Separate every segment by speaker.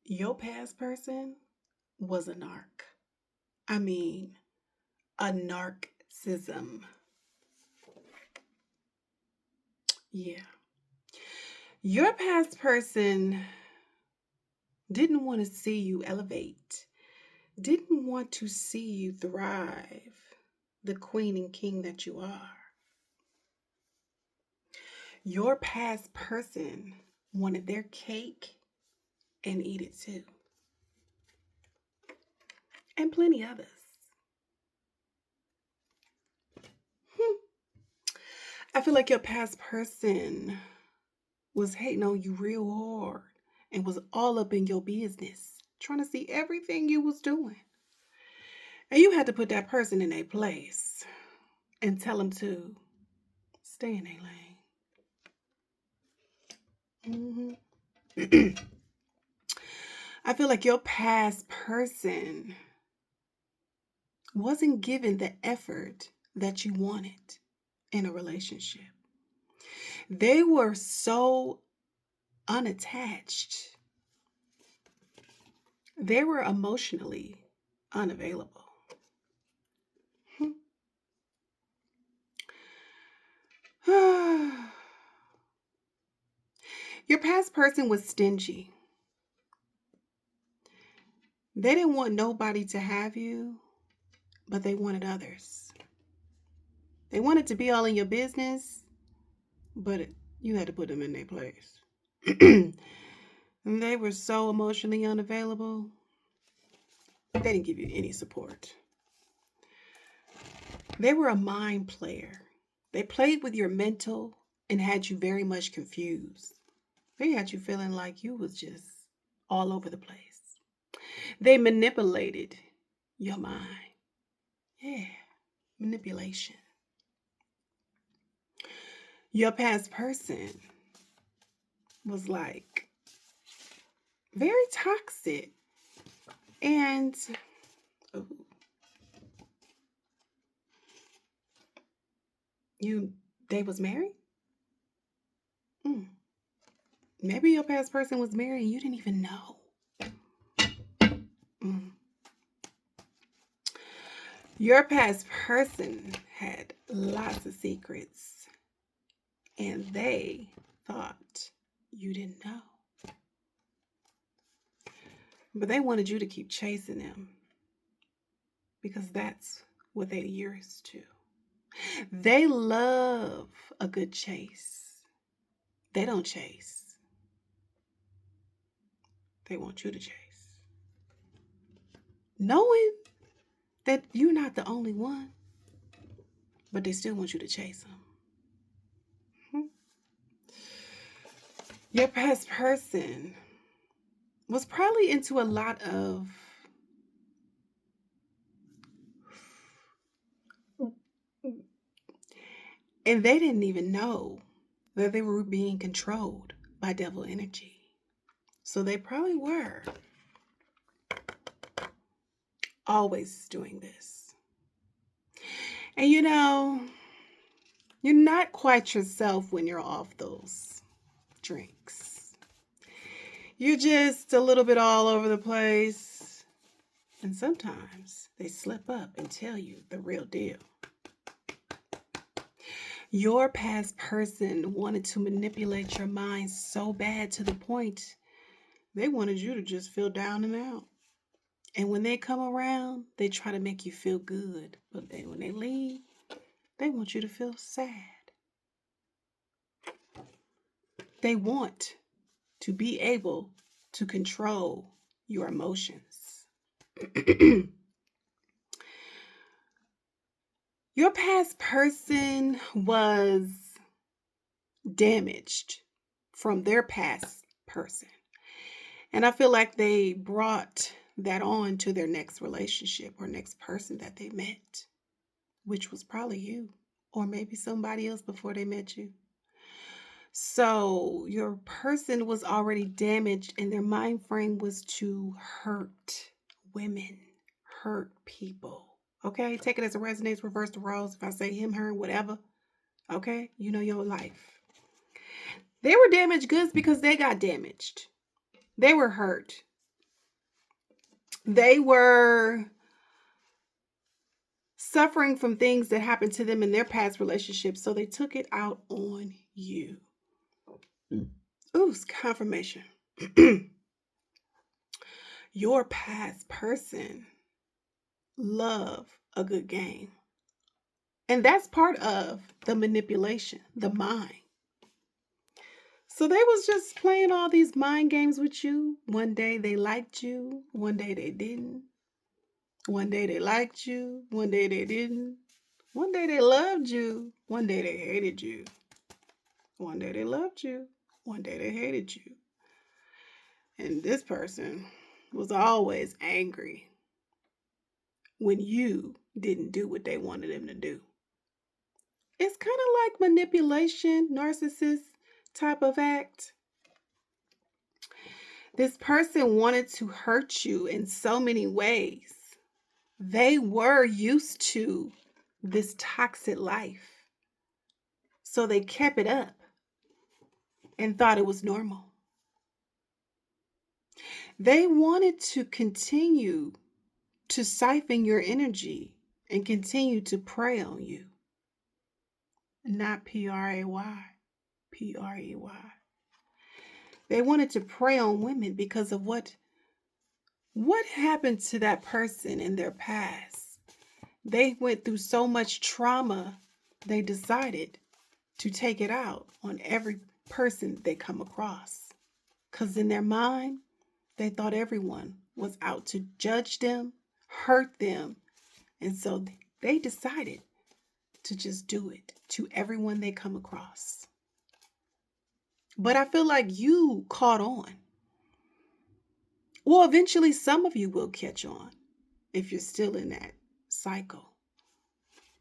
Speaker 1: Your past person was a narc. I mean, a narcissism. Yeah. Your past person didn't want to see you elevate, didn't want to see you thrive, the queen and king that you are. Your past person wanted their cake and eat it too, and plenty others. Hmm. I feel like your past person was hating on you real hard and was all up in your business, trying to see everything you was doing. And you had to put that person in a place and tell them to stay in a lane. I feel like your past person wasn't given the effort that you wanted in a relationship. They were so unattached. They were emotionally unavailable. Your past person was stingy. They didn't want nobody to have you, but they wanted others. They wanted to be all in your business, but you had to put them in their place. And they were so emotionally unavailable, they didn't give you any support. They were a mind player. They played with your mental and had you very much confused. They had you feeling like you was just all over the place. They manipulated your mind. Yeah, manipulation. Your past person was like very toxic and oh, you they was married. Mm. Maybe your past person was married and you didn't even know. Mm. Your past person had lots of secrets and they thought you didn't know. But they wanted you to keep chasing them because that's what they're used to. They love a good chase. They don't chase, they want you to chase. Knowing that you're not the only one, but they still want you to chase them. Hmm. Your past person was probably into a lot of and they didn't even know that they were being controlled by devil energy. So they probably were always doing this. And you're not quite yourself when you're off those drinks. You're just a little bit all over the place. And sometimes they slip up and tell you the real deal. Your past person wanted to manipulate your mind so bad to the point they wanted you to just feel down and out. And when they come around, they try to make you feel good. But then when they leave, they want you to feel sad. They want to be able to control your emotions. Your past person was damaged from their past person. And I feel like they brought that on to their next relationship or next person that they met, which was probably you or maybe somebody else before they met you. So your person was already damaged and their mind frame was to hurt women, hurt people. Okay, take it as it resonates, reverse the roles. If I say him, her, whatever, okay, you know your life. They were damaged goods because they got damaged. They were hurt. They were suffering from things that happened to them in their past relationships, so they took it out on you. Ooh, it's confirmation. Your past person love a good game. And that's part of the manipulation, the mind. So they was just playing all these mind games with you. One day they liked you, one day they didn't. One day they liked you, one day they didn't. One day they loved you, one day they hated you. One day they loved you, one day they hated you. And this person was always angry when you didn't do what they wanted them to do. It's kind of like manipulation, narcissist type of act. This person wanted to hurt you in so many ways. They were used to this toxic life. So they kept it up and thought it was normal. They wanted to continue to siphon your energy and continue to prey on you. Not P-R-A-Y, P-R-E-Y. They wanted to prey on women because of what happened to that person in their past. They went through so much trauma, they decided to take it out on every person they come across. Because in their mind, they thought everyone was out to judge them, hurt them. And so they decided to just do it to everyone they come across. But I feel like you caught on. Well, eventually some of you will catch on if you're still in that cycle.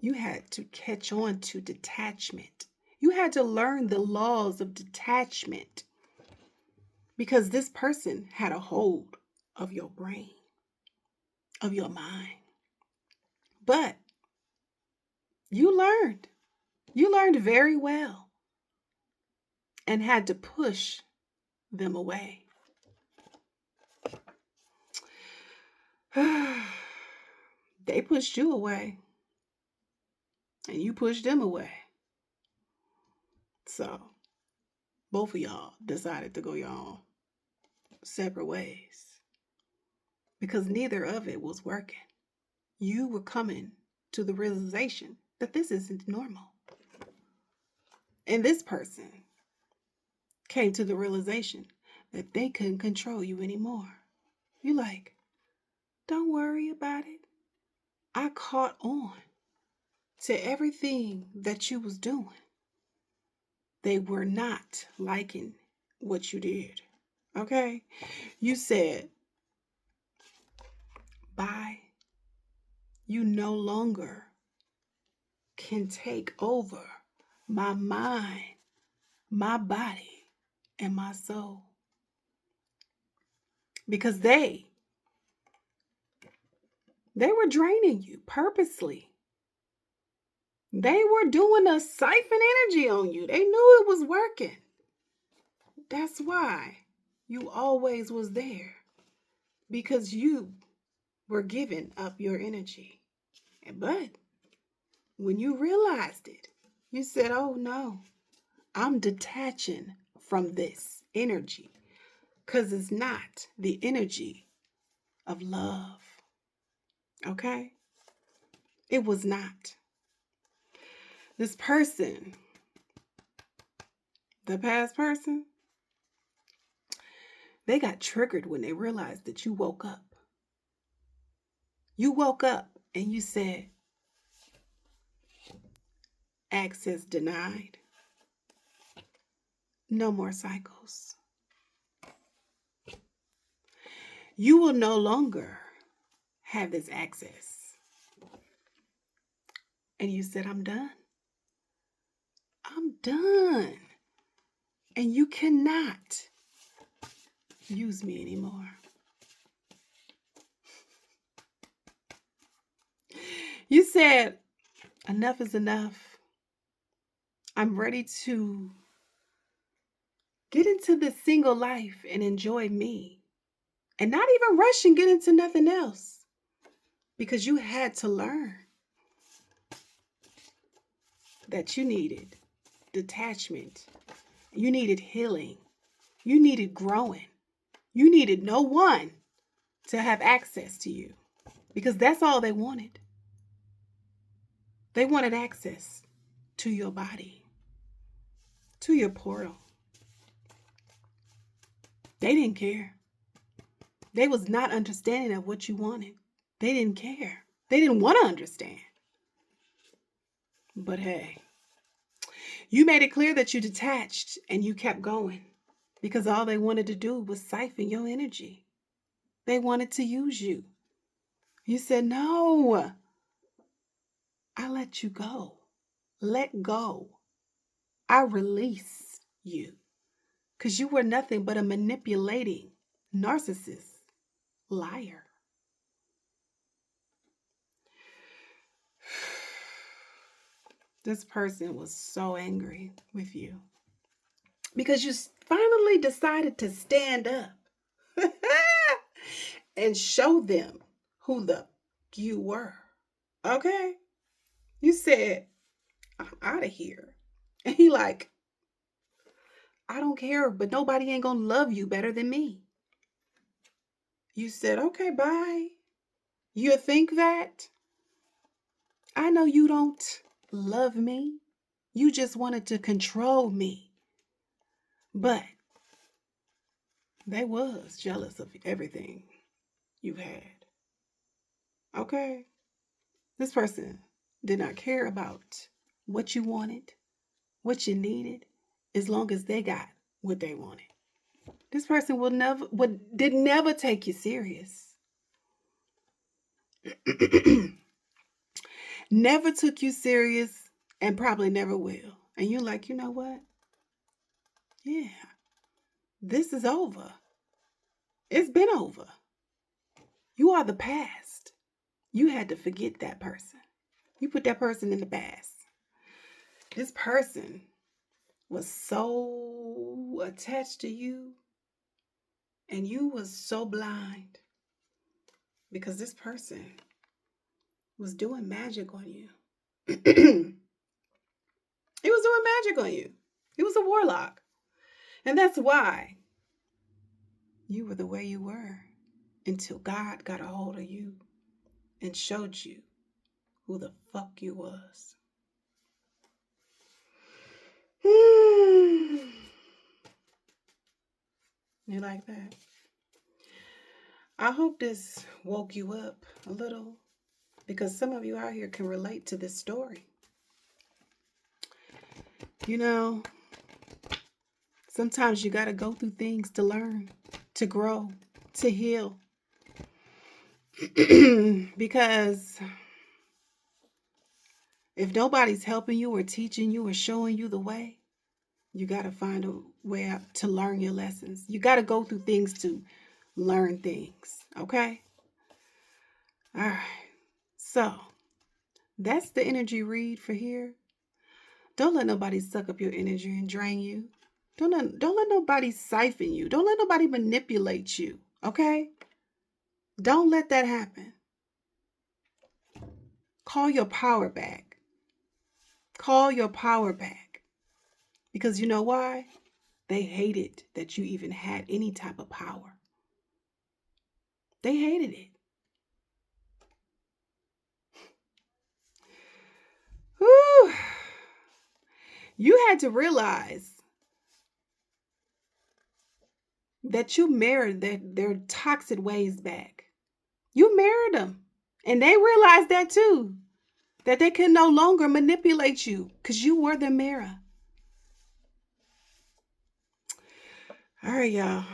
Speaker 1: You had to catch on to detachment. You had to learn the laws of detachment because this person had a hold of your brain, of your mind. But you learned very well and had to push them away. They pushed you away and you pushed them away. So both of y'all decided to go your own separate ways because neither of it was working. You were coming to the realization that this isn't normal. And this person came to the realization that they couldn't control you anymore. You're like, don't worry about it. I caught on to everything that you was doing. They were not liking what you did. Okay? You said, bye. You no longer can take over my mind, my body, and my soul. Because they were draining you purposely. They were doing a siphon energy on you. They knew it was working. That's why you always was there. Because you were giving up your energy. But when you realized it, you said, oh no, I'm detaching from this energy. Because it's not the energy of love. Okay? It was not. This person, the past person, they got triggered when they realized that you woke up. You woke up and you said, access denied. No more cycles. You will no longer have this access. And you said, I'm done. I'm done. And you cannot use me anymore. You said, enough is enough. I'm ready to get into this single life and enjoy me. and not even rush and get into nothing else, because you had to learn that you needed detachment. You needed healing. You needed growing. You needed no one to have access to you, because that's all they wanted. They wanted access to your body, to your portal. They didn't care. They was not understanding of what you wanted. They didn't care. They didn't want to understand. But hey, you made it clear that you detached and you kept going, because all they wanted to do was siphon your energy. They wanted to use you. You said, no, I let you go. Let go. I release you, because you were nothing but a manipulating narcissist, liar. This person was so angry with you because you finally decided to stand up and show them who the you were. Okay? You said, I'm out of here. And he like, I don't care, but nobody ain't gonna love you better than me. You said, okay, bye. You think that? I know you don't love me. You just wanted to control me. But they was jealous of everything you had. Okay? This person did not care about what you wanted, what you needed, as long as they got what they wanted. This person did never take you serious. Never took you serious, and probably never will. And you're like, you know what? Yeah, this is over. It's been over. You are the past. You had to forget that person. You put that person in the past. This person was so attached to you, and you was so blind, because this person was doing magic on you. He was doing magic on you. He was a warlock. And that's why you were the way you were, until God got a hold of you and showed you who the fuck you was. You like that? I hope this woke you up a little, because some of you out here can relate to this story. You know, sometimes you got to go through things to learn, to grow, to heal. Because if nobody's helping you or teaching you or showing you the way, you got to find a way out to learn your lessons. You got to go through things to learn things. Okay? All right. So that's the energy read for here. Don't let nobody suck up your energy and drain you. Don't let nobody siphon you. Don't let nobody manipulate you. Okay? Don't let that happen. Call your power back. Call your power back. Because you know why? They hated that you even had any type of power. They hated it. Whew. You had to realize that you mirrored their toxic ways back. You mirrored them. And they realized that too. That they could no longer manipulate you, because you were the mirror. All right, y'all.